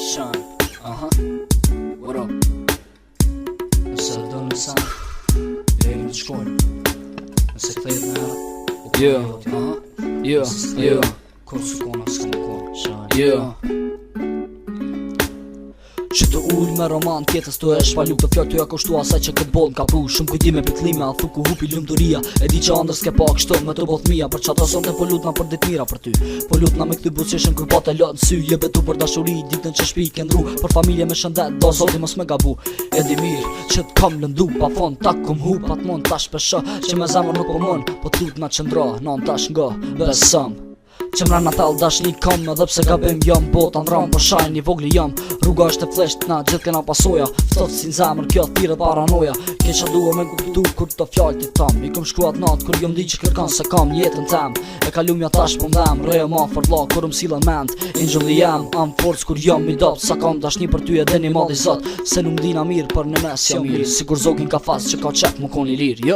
Sean, what up? Nëse do në san, lejnë të shkojnë. Nëse këthejt në herë, kur s'kona s'kona kona, Sean, që të ullë me roman tjetës të e shpalu të fjallë të ja kushtu asaj që këtë boll m'ka pru. Shumë kujdime për klime, a thuku hupi lumëturia. E di që andrës ke pak shto me të both mija. Për qato sot e po lutna për dit mira për ty. Po lutna me këty busishën kur po të lëtë sy. Je betu për dashuri, ditën që shpi i kendru. Për familje me shëndet, do zoti mos me gabu. E di mirë, që t'kam lëndu, pa fond tak kum hu. Pa t'mon tash pesha, që me zemër nuk po mon. Po t'lutna qëndra, non tash nga besëm. Që mra në tall dashni kam, edhe pse gabim jam bota n'ram, po shajnë i vogli jam. Rruga është e flesht, na gjithë kena pasoja. Ftoft si n'zemër, kjo thirët paranoja. Keqa duhe me kuptu kur të fjallë ti tam. I kom shkruat natë, kur jom di që kërkan se kam jetën tem. E kalumja tash po m'dhem, rejo ma fërla, kur m'silën ment. Angel jam, am forc kur jam i dopt. Sa kam dashni për ty e deni madhi zot. Se nuk m'dina mirë, për në mes jam mirë. Sigur zokin ka fas që ka qep më koni lirë,